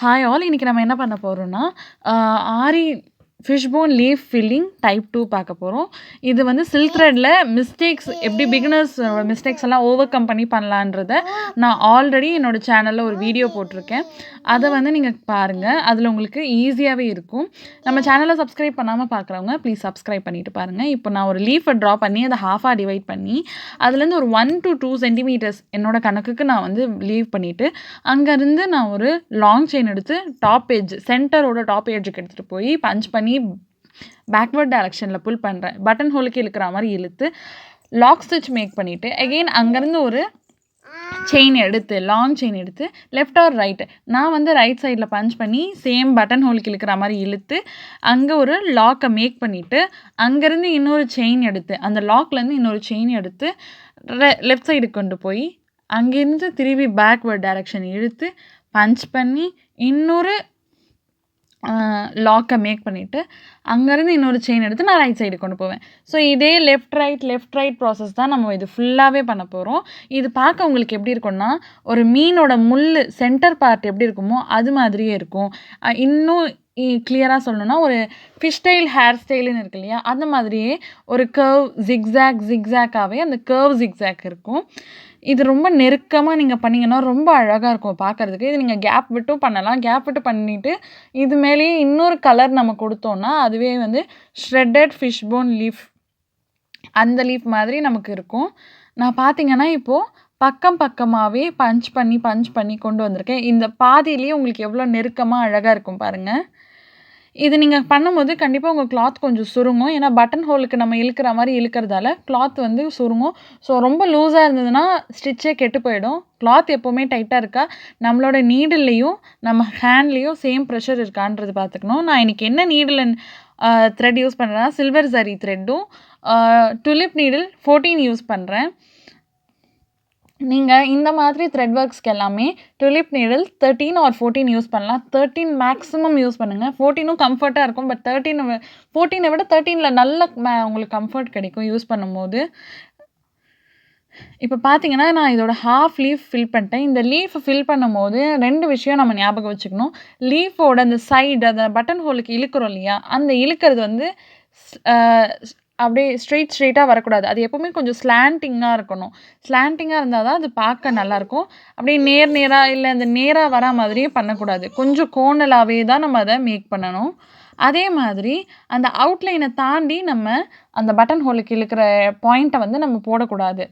Hi all. இன்னைக்கு நம்ம என்ன பண்ண போறோம்னா, ஆரி ஃபிஷ்போன் லீஃப் ஃபில்லிங் டைப் 2 பார்க்க போறோம். இது வந்து சில்க் த்ரெட்ல மிஸ்டேக்ஸ் எப்படி பிகினர்ஸ் மிஸ்டேக்ஸ் எல்லாம் ஓவர் கம் பண்ணி பண்ணலான்றத நான் ஆல்ரெடி என்னோட சேனல்ல ஒரு வீடியோ போட்டிருக்கேன். அதை வந்து நீங்க பாருங்க. அதில் உங்களுக்கு ஈஸியாகவே இருக்கும். நம்ம சேனலை சப்ஸ்கிரைப் பண்ணாமல் பார்க்குறவங்க ப்ளீஸ் சப்ஸ்கிரைப் பண்ணிட்டு பாருங்க. இப்போ நான் ஒரு லீஃபை ட்ரா பண்ணி அதை ஹாஃபாக டிவைட் பண்ணி அதுலேருந்து ஒரு 1 to 2 சென்டிமீட்டர்ஸ் என்னோட கணக்குக்கு நான் வந்து லீவ் பண்ணிவிட்டு அங்கேருந்து நான் ஒரு லாங் செயின் எடுத்து டாப் எட்ஜ் சென்டரோட டாப் எட்ஜுக்கு எடுத்துகிட்டு போய் பஞ்ச் பண்ணி பேக்வர்ட் டைரக்ஷனில் புல் பண்ணுறேன். பட்டன் ஹோலுக்கு இழுக்கிற மாதிரி இழுத்து லாக் ஸ்டிச் மேக் பண்ணிவிட்டு அகெயின் அங்கேருந்து ஒரு செயின் எடுத்து லாங் செயின் எடுத்து லெஃப்ட் ஆர் ரைட் நான் வந்து ரைட் சைடில் பஞ்ச் பண்ணி சேம் பட்டன் ஹோலுக்கு இழுக்கிற மாதிரி இழுத்து அங்கே ஒரு லாக்கை மேக் பண்ணிவிட்டு அங்கேருந்து இன்னொரு செயின் எடுத்து அந்த லாக்லேருந்து இன்னொரு செயின் எடுத்து லெஃப்ட் சைடுக்கு கொண்டு போய் அங்கேருந்து திரும்பி பேக்வர்ட் டைரக்ஷன் இழுத்து பஞ்ச் பண்ணி இன்னொரு லாக்கை மேக் பண்ணிவிட்டு அங்கேருந்து இன்னொரு செயின் எடுத்து நான் ரைட் சைடு கொண்டு போவேன். ஸோ இதே லெஃப்ட் ரைட் ப்ராசஸ் தான் நம்ம இது ஃபுல்லாகவே பண்ண போகிறோம். இது பார்க்க உங்களுக்கு எப்படி இருக்கும்னா ஒரு மீனோட முள் சென்டர் பார்ட் எப்படி இருக்குமோ அது மாதிரியே இருக்கும். இன்னும் கிளியராக சொல்லணும்னா ஒரு ஃபிஷ் ஸ்டைல் ஹேர் ஸ்டைலுன்னு இருக்கு இல்லையா, அந்த மாதிரியே ஒரு கர்வ் ஜிக்ஸாக்காகவே அந்த கர்வ் ஜிக்ஸாக் இருக்கும். இது ரொம்ப நெருக்கமாக நீங்கள் பண்ணிங்கன்னா ரொம்ப அழகாக இருக்கும் பார்க்குறதுக்கு. இது நீங்கள் கேப் விட்டும் பண்ணலாம். கேப் விட்டு பண்ணிவிட்டு இது மேலேயே இன்னொரு கலர் நம்ம கொடுத்தோன்னா அதுவே வந்து ஷ்ரெட்டட் ஃபிஷ்போன் லீஃப் அந்த லீஃப் மாதிரி நமக்கு இருக்கும். நான் பார்த்தீங்கன்னா இப்போது பக்கமாகவே பஞ்ச் பண்ணி கொண்டு வந்திருக்கேன். இந்த பாதியிலேயே உங்களுக்கு எவ்வளோ நெருக்கமாக அழகாக இருக்கும் பாருங்கள். இது நீங்கள் பண்ணும்போது கண்டிப்பாக உங்கள் கிளாத் கொஞ்சம் சுருங்கும். ஏன்னா பட்டன் ஹோலுக்கு நம்ம இழுக்கிற மாதிரி இழுக்கிறதால கிளாத் வந்து சுருங்கும். ஸோ ரொம்ப லூஸாக இருந்ததுன்னா ஸ்டிச்சே கெட்டு போயிடும். கிளாத் எப்போவுமே டைட்டாக இருக்கா, நம்மளோட நீடில்லையும் நம்ம ஹேண்ட்லேயும் சேம் ப்ரெஷர் இருக்கான்றது பார்த்துக்கணும். நான் இன்றைக்கி என்ன நீடில் த்ரெட் யூஸ் பண்ணுறேன்னா சில்வர் ஜரி த்ரெட்டும் டுலிப் நீடில் 14 யூஸ் பண்ணுறேன். நீங்கள் இந்த மாதிரி த்ரெட் ஒர்க்ஸ்க்கு எல்லாமே டுலிப் நீடில் 13 or 14 யூஸ் பண்ணலாம். 13 மேக்ஸிமம் யூஸ் பண்ணுங்கள். 14ம் கம்ஃபர்ட்டாக இருக்கும். பட் 14 விட 13ல் நல்ல உங்களுக்கு கம்ஃபர்ட் கிடைக்கும் யூஸ் பண்ணும்போது. இப்போ பார்த்தீங்கன்னா நான் இதோட ஹாஃப் லீஃப் ஃபில் பண்ணிட்டேன். இந்த லீஃப் ஃபில் பண்ணும்போது 2 விஷயம் நம்ம ஞாபகம் வச்சுக்கணும். லீஃபோட அந்த சைடு அந்த பட்டன் ஹோலுக்கு இழுக்கிறோம் இல்லையா, அந்த இழுக்கிறது வந்து அப்படியே ஸ்ட்ரெயிட்டாக வரக்கூடாது. அது எப்போவுமே கொஞ்சம் ஸ்லாண்டிங்காக இருக்கணும். ஸ்லாண்டிங்காக இருந்தால் தான் அது பார்க்க நல்லாயிருக்கும். அப்படியே நேராக இல்லை அந்த நேராக வரா மாதிரியே பண்ணக்கூடாது. கொஞ்சம் கோணலாகவே தான் நம்ம அதை மேக் பண்ணணும். அதே மாதிரி அந்த அவுட்லைனை தாண்டி நம்ம அந்த பட்டன் ஹோலுக்கு இழுக்கிற பாயிண்ட்டை வந்து நம்ம போடக்கூடாது.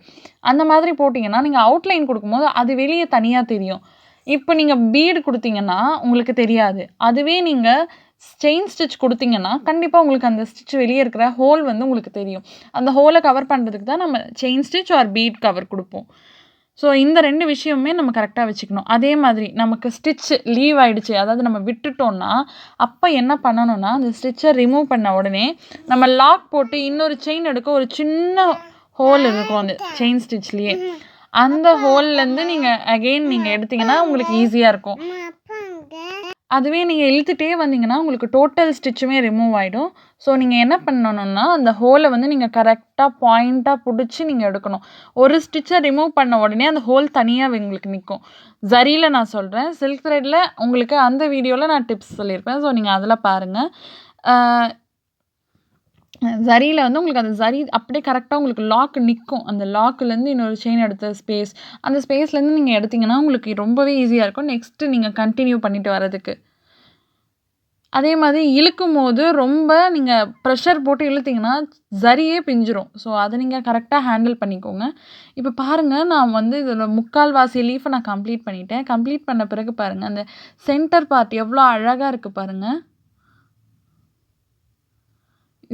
அந்த மாதிரி போட்டிங்கன்னா நீங்கள் அவுட்லைன் கொடுக்கும்போது அது வெளியே தனியாக தெரியும். இப்போ நீங்கள் பீடு கொடுத்தீங்கன்னா உங்களுக்கு தெரியாது. அதுவே நீங்கள் செயின் ஸ்டிச் கொடுத்தீங்கன்னா கண்டிப்பாக உங்களுக்கு அந்த ஸ்டிச் வெளியே இருக்கிற ஹோல் வந்து உங்களுக்கு தெரியும். அந்த ஹோலை கவர் பண்ணுறதுக்கு தான் நம்ம செயின் ஸ்டிச் ஆர் பீட் கவர் கொடுப்போம். ஸோ இந்த 2 விஷயமுமே நம்ம கரெக்டாக வச்சுக்கணும். அதே மாதிரி நமக்கு ஸ்டிச் லீவ் ஆகிடுச்சு, அதாவது நம்ம விட்டுட்டோன்னா அப்போ என்ன பண்ணணும்னா அந்த ஸ்டிச்சை ரிமூவ் பண்ண உடனே நம்ம லாக் போட்டு இன்னொரு செயின் எடுக்க ஒரு சின்ன ஹோல் இருக்கும் அந்த செயின் ஸ்டிச்லேயே. அந்த ஹோல்லேருந்து நீங்கள் அகெயின் நீங்கள் எடுத்திங்கன்னா உங்களுக்கு ஈஸியாக இருக்கும். அதுவே நீங்கள் இழுத்துட்டே வந்தீங்கன்னா உங்களுக்கு டோட்டல் ஸ்டிச்சுமே ரிமூவ் ஆகிடும். ஸோ நீங்கள் என்ன பண்ணணும்னா அந்த ஹோலை வந்து நீங்கள் கரெக்டாக பாயிண்ட்டாக பிடிச்சி நீங்கள் எடுக்கணும். ஒரு ஸ்டிச்சை ரிமூவ் பண்ண உடனே அந்த ஹோல் தனியாக உங்களுக்கு நிற்கும். ஜரியில் நான் சொல்கிறேன், சில்க் த்ரெட்டில் உங்களுக்கு அந்த வீடியோவில் நான் டிப்ஸ் சொல்லியிருப்பேன். ஸோ நீங்கள் அதில் பாருங்கள். ஜரியில் வந்து உங்களுக்கு அந்த ஜரி அப்படியே கரெக்டாக உங்களுக்கு லாக் நிற்கும். அந்த லாக்குலேருந்து இன்னொரு செயின் எடுத்த ஸ்பேஸ், அந்த ஸ்பேஸ்லேருந்து நீங்கள் எடுத்திங்கன்னா உங்களுக்கு ரொம்பவே ஈஸியாக இருக்கும் நெக்ஸ்ட்டு நீங்கள் கண்டினியூ பண்ணிட்டு வரதுக்கு. அதே மாதிரி இழுக்கும் போது ரொம்ப நீங்கள் ப்ரெஷர் போட்டு இழுத்திங்கன்னா ஜரியே பிஞ்சிரும். ஸோ அதை நீங்கள் கரெக்டாக ஹேண்டில் பண்ணிக்கோங்க. இப்போ பாருங்கள், நான் வந்து இதில் 3/4 லீஃபை நான் கம்ப்ளீட் பண்ணிட்டேன். கம்ப்ளீட் பண்ண பிறகு பாருங்கள் அந்த சென்டர் பார்ட் எவ்வளோ அழகாக இருக்குது பாருங்கள்.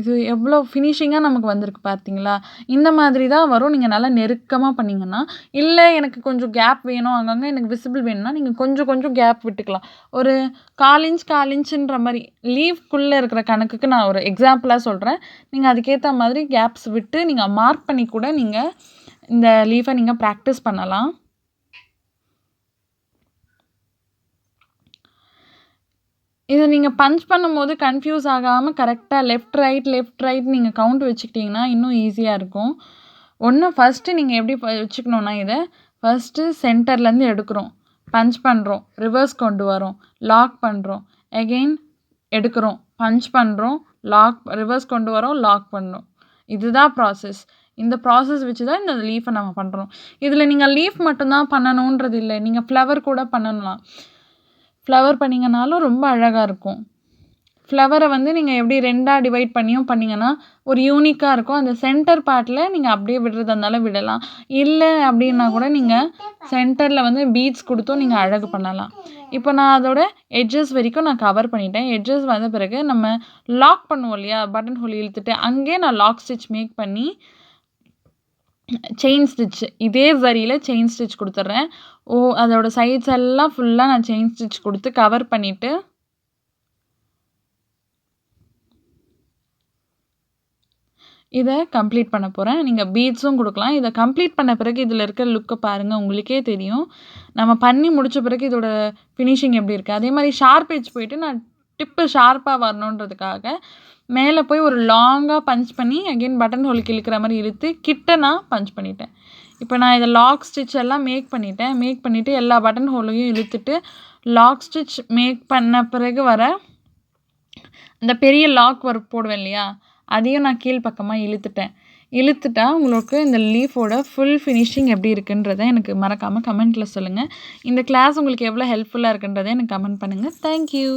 இது எவ்வளோ ஃபினிஷிங்காக நமக்கு வந்திருக்கு பார்த்தீங்களா? இந்த மாதிரி தான் வரும். நீங்கள் நல்லா நெருக்கமாக பண்ணிங்கன்னா. இல்லை எனக்கு கொஞ்சம் கேப் வேணும், அங்கங்கே எனக்கு விசிபிள் வேணும்னா நீங்கள் கொஞ்சம் கேப் விட்டுக்கலாம். ஒரு 1/4 இன்ச்சுன்ற மாதிரி லீஃப்குள்ளே இருக்கிற கணக்குக்கு நான் ஒரு எக்ஸாம்பிளாக சொல்கிறேன். நீங்கள் அதுக்கேற்ற மாதிரி கேப்ஸ் விட்டு நீங்கள் மார்க் பண்ணி கூட நீங்கள் இந்த லீஃபை நீங்கள் ப்ராக்டிஸ் பண்ணலாம். இதை நீங்கள் பஞ்ச் பண்ணும்போது கன்ஃப்யூஸ் ஆகாமல் கரெக்டாக லெஃப்ட் ரைட் நீங்கள் கவுண்ட் வச்சுக்கிட்டிங்கன்னா இன்னும் ஈஸியாக இருக்கும். ஃபஸ்ட்டு நீங்கள் எப்படி வச்சுக்கணுன்னா இதை ஃபஸ்ட்டு சென்டர்லேருந்து எடுக்கிறோம். பஞ்ச் பண்ணுறோம், ரிவர்ஸ் கொண்டு வரோம், லாக் பண்ணுறோம், அகெயின் எடுக்கிறோம், பஞ்ச் பண்ணுறோம், ரிவர்ஸ் கொண்டு வரோம், லாக் பண்ணுறோம். இதுதான் ப்ராசஸ். இந்த ப்ராசஸ் வச்சு தான் இந்த லீஃபை நம்ம பண்ணுறோம். இதில் நீங்கள் லீஃப் மட்டும்தான் பண்ணணுன்றது இல்லை, நீங்கள் ஃப்ளவர் கூட பண்ணலாம். ஃப்ளவர் பண்ணிங்கனாலும் ரொம்ப அழகாக இருக்கும். ஃப்ளவரை வந்து நீங்கள் எப்படி 2ஆக டிவைட் பண்ணியும் பண்ணிங்கன்னா ஒரு யூனிக்காக இருக்கும். அந்த சென்டர் பார்ட்டில் நீங்கள் அப்படியே விடுறதா இருந்தாலும் விடலாம். இல்லை அப்படின்னா கூட நீங்கள் சென்டரில் வந்து பீட்ஸ் கொடுத்தும் நீங்கள் அழகு பண்ணலாம். இப்போ நான் அதோட எட்ஜஸ் வரைக்கும் நான் கவர் பண்ணிட்டேன். எட்ஜஸ் வந்த பிறகு நம்ம லாக் பண்ணுவோம் இல்லையா, பட்டன் ஹோல் இழுத்துட்டு அங்கேயே நான் லாக் ஸ்டிச் மேக் பண்ணி செயின் ஸ்டிச் இதே வரியில் செயின் ஸ்டிச் கொடுத்துட்றேன். அதோட சைட்ஸ் எல்லாம் ஃபுல்லாக நான் செயின் ஸ்டிச் கொடுத்து கவர் பண்ணிவிட்டு இதை கம்ப்ளீட் பண்ண போகிறேன். நீங்கள் பீட்ஸும் கொடுக்கலாம். இதை கம்ப்ளீட் பண்ண பிறகு இதில் இருக்கிற லுக்கை பாருங்கள், உங்களுக்கே தெரியும். நம்ம பண்ணி முடித்த பிறகு இதோட ஃபினிஷிங் எப்படி இருக்குது. அதே மாதிரி ஷார்ப் எட்ஜ் போயிட்டு நான் டிப்பு ஷார்ப்பாக வரணுன்றதுக்காக மேலே போய் ஒரு லாங்காக பஞ்ச் பண்ணி அகெயின் பட்டன் ஹோலுக்கு இழுக்கிற மாதிரி இழுத்து கிட்ட நான் பஞ்ச் பண்ணிட்டேன். இப்போ நான் இதை லாக் ஸ்டிச் எல்லாம் மேக் பண்ணிவிட்டு எல்லா பட்டன் ஹோலையும் இழுத்துட்டு லாக் ஸ்டிச் மேக் பண்ண பிறகு வர அந்த பெரிய லாக் ஒர்க் போடுவேன் இல்லையா, அதையும் நான் கீழ் பக்கமாக இழுத்துட்டா உங்களுக்கு இந்த லீஃபோட ஃபுல் ஃபினிஷிங் எப்படி இருக்குன்றதை எனக்கு மறக்காமல் கமெண்ட்டில் சொல்லுங்கள். இந்த கிளாஸ் உங்களுக்கு எவ்வளோ ஹெல்ப்ஃபுல்லாக இருக்குன்றதை எனக்கு கமெண்ட் பண்ணுங்கள். தேங்க்யூ.